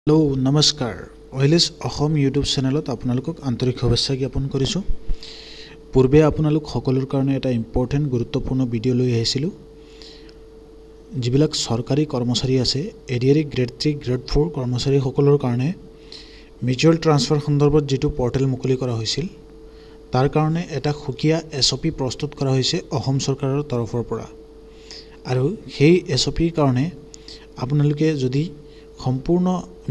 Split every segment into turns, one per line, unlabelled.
Hello' নমস্কাৰ ওয়েলেছ Assam YouTube চেনেলত আপোনালোকক আন্তৰিক শুভেচ্ছা জ্ঞাপন কৰিছোঁ। পূৰ্বে আপোনালোক সকলোৰ কাৰণে এটা ইম্পৰ্টেণ্ট গুৰুত্বপূৰ্ণ ভিডিঅ' লৈ আহিছিলোঁ। যিবিলাক চৰকাৰী কৰ্মচাৰী আছে এডিআৰই গ্ৰেড 3 গ্ৰেড 4 কৰ্মচাৰীসকলৰ কাৰণে মিউচুৱেল ট্ৰান্সফাৰ সন্দৰ্ভত যিটো পৰ্টেল মুকলি কৰা হৈছিল তাৰ কাৰণে এটা সুকীয়া SOP প্ৰস্তুত কৰা হৈছে অসম চৰকাৰৰ তৰফৰ পৰা। আৰু সেই SOPৰ কাৰণে আপোনালোকে যদি সম্পূৰ্ণ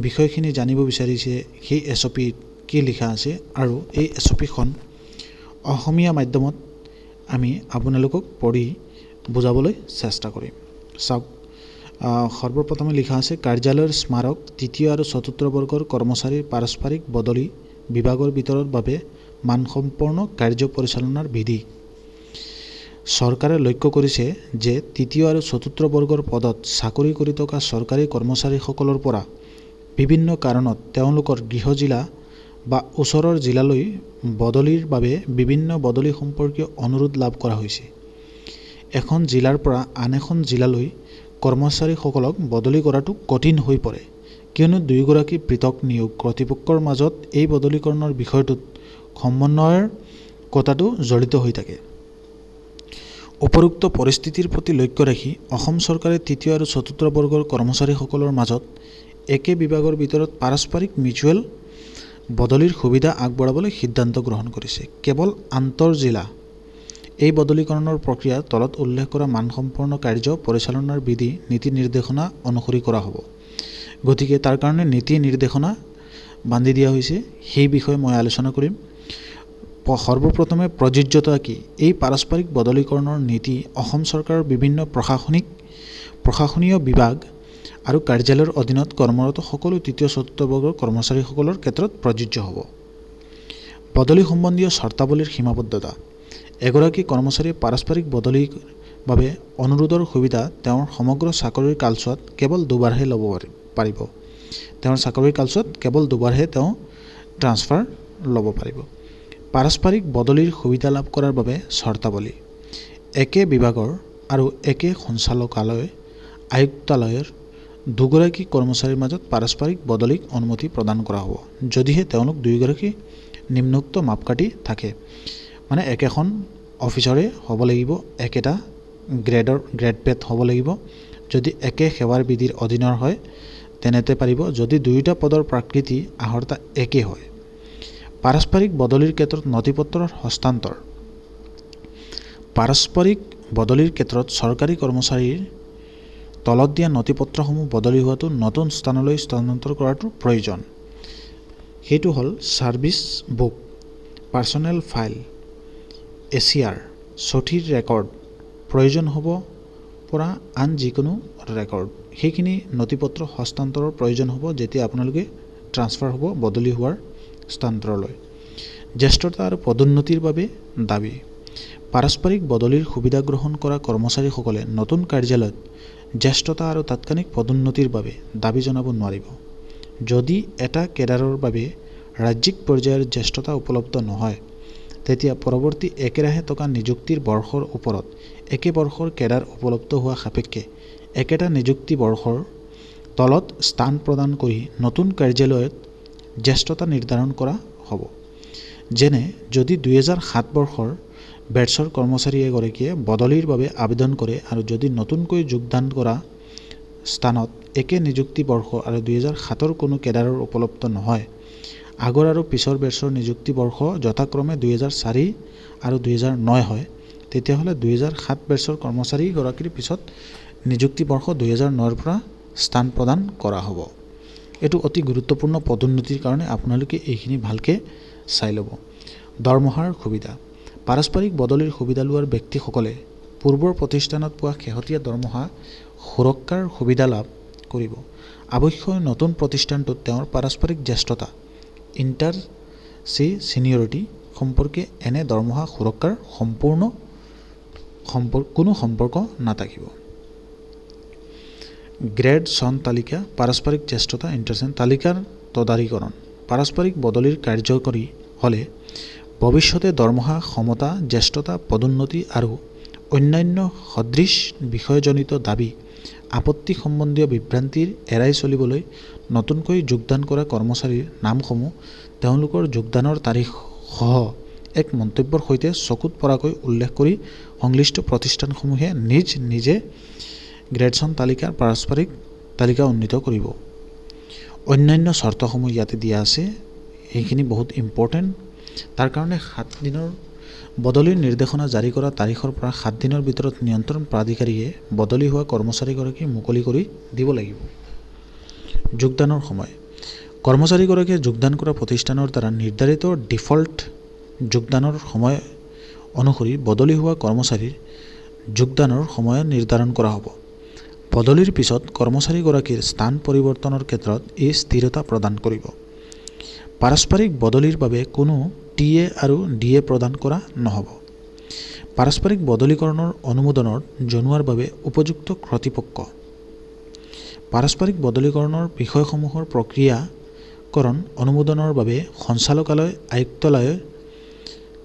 বিষয়খিনি জানিব বিচাৰিছে সেই SOPত কি লিখা আছে আৰু এই SOPখন অসমীয়া মাধ্যমত আমি আপোনালোকক পঢ়ি বুজাবলৈ চেষ্টা কৰিম। চাওক, সৰ্বপ্ৰথমে লিখা আছে কাৰ্যালয়ৰ স্মাৰক তৃতীয় আৰু চতুৰ্থ বৰ্গৰ কৰ্মচাৰীৰ পাৰস্পৰিক বদলি বিভাগৰ ভিতৰৰ বাবে মানসম্পন্ন কাৰ্য পৰিচালনাৰ বিধি। চৰকাৰে লক্ষ্য কৰিছে যে তৃতীয় আৰু চতুৰ্থ বৰ্গৰ পদত চাকৰি কৰি থকা চৰকাৰী কৰ্মচাৰীসকলৰ পৰা বিভিন্ন কাৰণত তেওঁলোকৰ গৃহ জিলা বা ওচৰৰ জিলালৈ বদলিৰ বাবে বিভিন্ন বদলি সম্পৰ্কীয় অনুৰোধ লাভ কৰা হৈছে। এখন জিলাৰ পৰা আন এখন জিলালৈ কৰ্মচাৰীসকলক বদলি কৰাটো কঠিন হৈ পৰে, কিয়নো দুয়োগৰাকী পৃথক নিয়োগ কৰ্তৃপক্ষৰ মাজত এই বদলীকৰণৰ বিষয়টোত সমন্বয়ৰ কথাটো জড়িত হৈ থাকে। উপৰোক্ত পৰিস্থিতিৰ প্ৰতি লক্ষ্য ৰাখি অসম চৰকাৰে তৃতীয় আৰু চতুৰ্থ বৰ্গৰ কৰ্মচাৰীসকলৰ মাজত একে বিভাগৰ ভিতৰত পাৰস্পৰিক মিউচুৱেল বদলিৰ সুবিধা আগবঢ়াবলৈ সিদ্ধান্ত গ্ৰহণ কৰিছে। কেৱল আন্তঃজিলা এই বদলীকৰণৰ প্ৰক্ৰিয়া তলত উল্লেখ কৰা মানসম্পন্ন কাৰ্য পৰিচালনাৰ বিধি নীতি নিৰ্দেশনা অনুসৰি কৰা হ'ব। গতিকে তাৰ কাৰণে নীতি নিৰ্দেশনা বান্ধি দিয়া হৈছে, সেই বিষয়ে মই আলোচনা কৰিম। সৰ্বপ্ৰথমে প্ৰযোজ্যতা কি? এই পাৰস্পৰিক বদলীকৰণৰ নীতি অসম চৰকাৰৰ বিভিন্ন প্ৰশাসনীয় বিভাগ আৰু কাৰ্যালয়ৰ অধীনত কৰ্মৰত সকলো তৃতীয় চতুৰ্থ বৰ্গৰ কৰ্মচাৰীসকলৰ ক্ষেত্ৰত প্ৰযোজ্য হ'ব। বদলি সম্বন্ধীয় চৰ্তাৱলীৰ সীমাবদ্ধতা। এগৰাকী কৰ্মচাৰীয়ে পাৰস্পৰিক বদলিৰ বাবে অনুৰোধৰ সুবিধা তেওঁৰ সমগ্ৰ চাকৰিৰ কালছোৱাত কেৱল দুবাৰহে ল'ব পাৰিব। তেওঁৰ চাকৰিৰ কালছোৱাত কেৱল দুবাৰহে তেওঁ ট্ৰান্সফাৰ ল'ব পাৰিব। পাৰস্পৰিক বদলিৰ সুবিধা লাভ কৰাৰ বাবে চৰ্তাৱলী। একে বিভাগৰ আৰু একে সঞ্চালকালয় আয়ুক্তালয়ৰ দুগৰাকী কৰ্মচাৰীৰ মাজত পাৰস্পৰিক বদলিক অনুমতি প্ৰদান কৰা হ'ব, যদিহে তেওঁলোক দুয়োগৰাকী নিম্নোক্ত মাপকাঠি থাকে। মানে একেখন অফিচৰে হ'ব লাগিব, একেটা গ্ৰেড পেড হ'ব লাগিব। যদি একে সেৱাৰ বিধিৰ অধীনৰ হয় তেনেতে পাৰিব, যদি দুয়োটা পদৰ প্ৰাকৃতি আহৰ্তা একে হয়। পাৰস্পৰিক বদলিৰ ক্ষেত্ৰত নথিপত্ৰৰ হস্তান্তৰ। পাৰস্পৰিক বদলিৰ ক্ষেত্ৰত চৰকাৰী কৰ্মচাৰীৰ তলত দিয়া নথিপত্ৰসমূহ বদলি হোৱাটো নতুন স্থানলৈ স্থানান্তৰ কৰাটো প্ৰয়োজন। সেইটো হ'ল service book, personnel file, ACR, চহীৰ ৰেকৰ্ড, প্ৰয়োজন হ'ব পৰা আন যিকোনো ৰেকৰ্ড। সেইখিনি নথিপত্ৰ হস্তান্তৰৰ প্ৰয়োজন হ'ব যেতিয়া আপোনালোকে ট্ৰান্সফাৰ হ'ব বদলি হোৱাৰ স্থানান্তৰলৈ। জ্যেষ্ঠতা আৰু পদোন্নতিৰ বাবে দাবী। পাৰস্পৰিক বদলিৰ সুবিধা গ্ৰহণ কৰা কৰ্মচাৰীসকলে নতুন কাৰ্যালয়ত জ্যেষ্ঠতা আৰু তাৎক্ষণিক পদোন্নতিৰ বাবে দাবী জনাব নোৱাৰিব। যদি এটা কেডাৰৰ বাবে ৰাজ্যিক পৰ্যায়ৰ জ্যেষ্ঠতা উপলব্ধ নহয়, তেতিয়া পৰৱৰ্তী একেৰাহে থকা নিযুক্তিৰ বৰ্ষৰ ওপৰত একে বৰ্ষৰ কেডাৰ উপলব্ধ হোৱা সাপেক্ষে একেটা নিযুক্তি বৰ্ষৰ তলত স্থান প্ৰদান কৰি নতুন কাৰ্যালয়ত জ্যেষ্ঠতা নিৰ্ধাৰণ কৰা হ'ব। যেনে যদি 2007 বৰ্ষৰ বেটছৰ কৰ্মচাৰী এগৰাকীয়ে বদলিৰ বাবে আবেদন কৰে আৰু যদি নতুনকৈ যোগদান কৰা স্থানত একে নিযুক্তি বৰ্ষ আৰু 2007ৰ কোনো কেডাৰৰ উপলব্ধ নহয়, আগৰ আৰু পিছৰ বেটছৰ নিযুক্তি বৰ্ষ যথাক্ৰমে 2004 আৰু 2009 হয়, তেতিয়াহ'লে 2007 বেটছৰ কৰ্মচাৰীগৰাকীৰ পিছত নিযুক্তি বৰ্ষ 2009ৰ পৰা স্থান প্ৰদান কৰা হ'ব। এইটো অতি গুৰুত্বপূৰ্ণ পদোন্নতিৰ কাৰণে আপোনালোকে এইখিনি ভালকৈ চাই ল'ব। দৰমহাৰ সুবিধা। পাৰস্পৰিক বদলিৰ সুবিধা লোৱাৰ ব্যক্তিসকলে পূৰ্বৰ প্ৰতিষ্ঠানত পোৱা শেহতীয়া দৰমহা সুৰক্ষাৰ সুবিধা লাভ কৰিব। অৱশ্যে নতুন প্ৰতিষ্ঠানটোত তেওঁৰ পাৰস্পৰিক জ্যেষ্ঠতা চিনিয়ৰিটি সম্পৰ্কে এনে দৰমহা সুৰক্ষাৰ কোনো সম্পৰ্ক নাথাকিব। গ্ৰেড চন তালিকা, পাৰস্পৰিক জ্যেষ্ঠতা তালিকাৰ তদাৰীকৰণ। পাৰস্পৰিক বদলিৰ কাৰ্যকৰী হ'লে ভৱিষ্যতে দৰমহা সমতা, জ্যেষ্ঠতা, পদোন্নতি আৰু অন্যান্য সদৃশ বিষয়জনিত দাবী আপত্তি সম্বন্ধীয় বিভ্ৰান্তিৰ এৰাই চলিবলৈ নতুনকৈ যোগদান কৰা কৰ্মচাৰীৰ নামসমূহ তেওঁলোকৰ যোগদানৰ তাৰিখসহ এক মন্তব্যৰ সৈতে চকুত পৰাকৈ উল্লেখ কৰি সংশ্লিষ্ট প্ৰতিষ্ঠানসমূহে নিজে গ্ৰেডেশ্যন তালিকাৰ পাৰস্পৰিক তালিকা উন্নীত কৰিব। অন্যান্য চৰ্তসমূহ ইয়াতে দিয়া আছে, এইখিনি বহুত ইম্পৰ্টেণ্ট। তাৰ কাৰণে 7 দিনৰ বদলিৰ নিৰ্দেশনা জাৰি কৰা তাৰিখৰ পৰা 7 দিনৰ ভিতৰত নিয়ন্ত্ৰণ প্ৰাধিকাৰীয়ে বদলি হোৱা কৰ্মচাৰীগৰাকী মুকলি কৰি দিব লাগিব। যোগদানৰ সময় কৰ্মচাৰীগৰাকীয়ে যোগদান কৰা প্ৰতিষ্ঠানৰ দ্বাৰা নিৰ্ধাৰিত ডিফল্ট যোগদানৰ সময় অনুসৰি বদলি হোৱা কৰ্মচাৰীৰ যোগদানৰ সময় নিৰ্ধাৰণ কৰা হ'ব। বদলিৰ পিছত কৰ্মচাৰীগৰাকীৰ স্থান পৰিৱৰ্তনৰ ক্ষেত্ৰত এই স্থিৰতা প্ৰদান কৰিব। পাৰস্পৰিক বদলিৰ বাবে কোনো TA আৰু DA প্ৰদান কৰা নহ'ব। পাৰস্পৰিক বদলীকৰণৰ অনুমোদনৰ জনোৱাৰ বাবে উপযুক্ত কৰ্তৃপক্ষ। পাৰস্পৰিক বদলীকৰণৰ বিষয়সমূহৰ প্ৰক্ৰিয়াকৰণ অনুমোদনৰ বাবে সঞ্চালকালয় আয়ুক্তালয়ৰ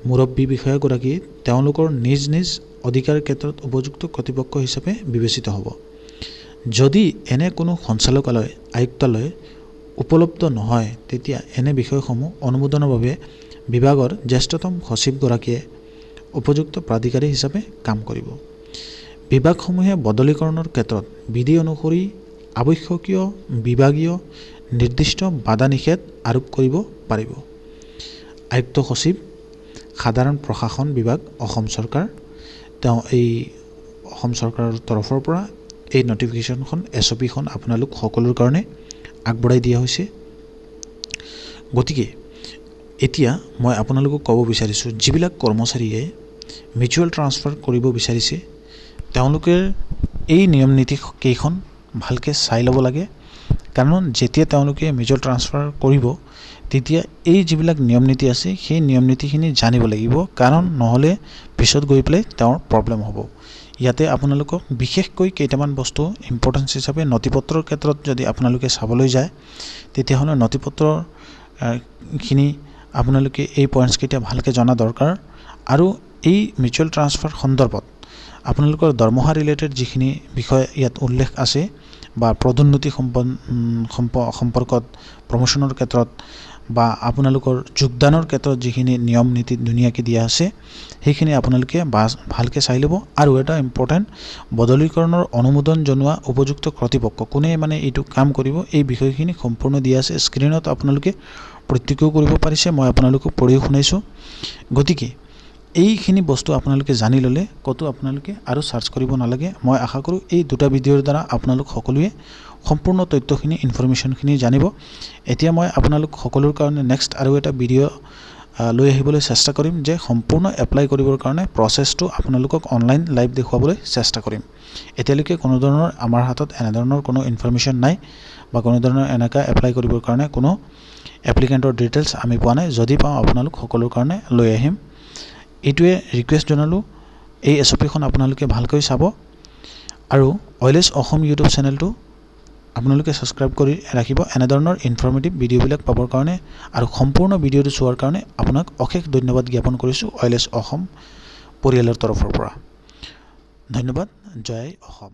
মুৰব্বী বিষয়াগৰাকী তেওঁলোকৰ নিজ অধিকাৰ ক্ষেত্ৰত উপযুক্ত কৰ্তৃপক্ষ হিচাপে বিবেচিত হ'ব। যদি এনে কোনো সঞ্চালকালয় আয়ুক্তালয় উপলব্ধ নহয়, তেতিয়া এনে বিষয়সমূহ অনুমোদনৰ বাবে বিভাগৰ জ্যেষ্ঠতম সচিবগৰাকীয়ে উপযুক্ত প্ৰাধিকাৰী হিচাপে কাম কৰিব। বিভাগসমূহে বদলীকৰণৰ ক্ষেত্ৰত বিধি অনুসৰি আৱশ্যকীয় বিভাগীয় নিৰ্দিষ্ট বাধা নিষেধ আৰোপ কৰিব পাৰিব। আয়ুক্ত সচিব, সাধাৰণ প্ৰশাসন বিভাগ, অসম চৰকাৰ। তেওঁ এই অসম চৰকাৰৰ তৰফৰ পৰা এই নটিফিকেশ্যনখন SOPখন আপোনালোক সকলোৰ কাৰণে আগবঢ়াই দিয়া হৈছে। গতিকে এতিয়া মই আপোনালোকক ক'ব বিচাৰিছোঁ, যিবিলাক কৰ্মচাৰীয়ে মিউচুৱেল ট্ৰান্সফাৰ কৰিব বিচাৰিছে তেওঁলোকে এই নিয়ম নীতি কেইখন ভালকৈ চাই ল'ব লাগে। কাৰণ যেতিয়া তেওঁলোকে মিউচুৱেল ট্ৰান্সফাৰ কৰিব তেতিয়া এই যিবিলাক নিয়ম নীতি আছে সেই নিয়ম নীতিখিনি জানিব লাগিব, কাৰণ নহ'লে পিছত গৈ পেলাই তেওঁৰ প্ৰব্লেম হ'ব। ইয়াতে আপোনালোকক বিশেষকৈ কেইটামান বস্তু ইম্পৰ্টেঞ্চ হিচাপে নথিপত্ৰৰ ক্ষেত্ৰত যদি আপোনালোকে চাবলৈ যায় তেতিয়াহ'লে নথিপত্ৰখিনি আপোনালোকে এই পইণ্টছকেইটা ভালকৈ জনা দৰকাৰ। আৰু এই মিউচুৱেল ট্ৰান্সফাৰ সন্দৰ্ভত আপোনালোকৰ দৰমহা ৰিলেটেড যিখিনি বিষয় ইয়াত উল্লেখ আছে বা পদোন্নতি সম্পৰ্কত প্ৰমোশ্যনৰ ক্ষেত্ৰত বা আপোনালোকৰ যোগদানৰ ক্ষেত্ৰত যিখিনি নিয়ম নীতি ধুনীয়াকৈ দিয়া আছে সেইখিনি আপোনালোকে ভালকৈ চাই ল'ব। আৰু এটা ইম্পৰ্টেণ্ট, বদলীকৰণৰ অনুমোদন জনোৱা উপযুক্ত কৰ্তৃপক্ষ কোনে এইটো কাম কৰিব, এই বিষয়খিনি সম্পূৰ্ণ দিয়া আছে স্ক্ৰীণত। আপোনালোকে প্ৰত্যক্ষও কৰিব পাৰিছে, মই আপোনালোকক পঢ়িও শুনাইছোঁ। গতিকে এইখিনি বস্তু আপোনালোকে জানি ল'লে ক'তো আপোনালোকে আৰু চাৰ্চ কৰিব নালাগে। মই আশা কৰোঁ এই দুটা ভিডিঅ'ৰ দ্বাৰা আপোনালোক সকলোৱে সম্পূৰ্ণ তথ্যখিনি ইনফৰমেশ্যনখিনি জানিব। এতিয়া মই আপোনালোক সকলোৰ কাৰণে নেক্সট আৰু এটা ভিডিঅ' লৈ আহিবলৈ চেষ্টা কৰিম, যে সম্পূৰ্ণ এপ্লাই কৰিবৰ কাৰণে প্ৰচেছটো আপোনালোকক অনলাইন লাইভ দেখুৱাবলৈ চেষ্টা কৰিম। এতিয়ালৈকে কোনো ধৰণৰ আমাৰ হাতত এনেধৰণৰ কোনো ইনফৰমেশ্যন নাই বা কোনো ধৰণৰ এনেকুৱা এপ্লাই কৰিবৰ কাৰণে কোনো এপ্লিকেণ্টৰ ডিটেইলছ আমি পোৱা নাই। যদি পাওঁ আপোনালোক সকলোৰ কাৰণে লৈ আহিম। এইটোৱে ৰিকুৱেষ্ট জনালোঁ, এই SOPখন আপোনালোকে ভালকৈ চাব আৰু OILS অসম ইউটিউব চেনেলটো আপোনালোকে ছাবস্ক্ৰাইব কৰি ৰাখিব এনেধৰণৰ ইনফৰ্মেটিভ ভিডিঅ'বিলাক পাবৰ কাৰণে। আৰু সম্পূৰ্ণ ভিডিঅ'টো চোৱাৰ কাৰণে আপোনাক অশেষ ধন্যবাদ জ্ঞাপন কৰিছোঁ OILS অসম পৰিয়ালৰ তৰফৰ পৰা। ধন্যবাদ। জয় অসম।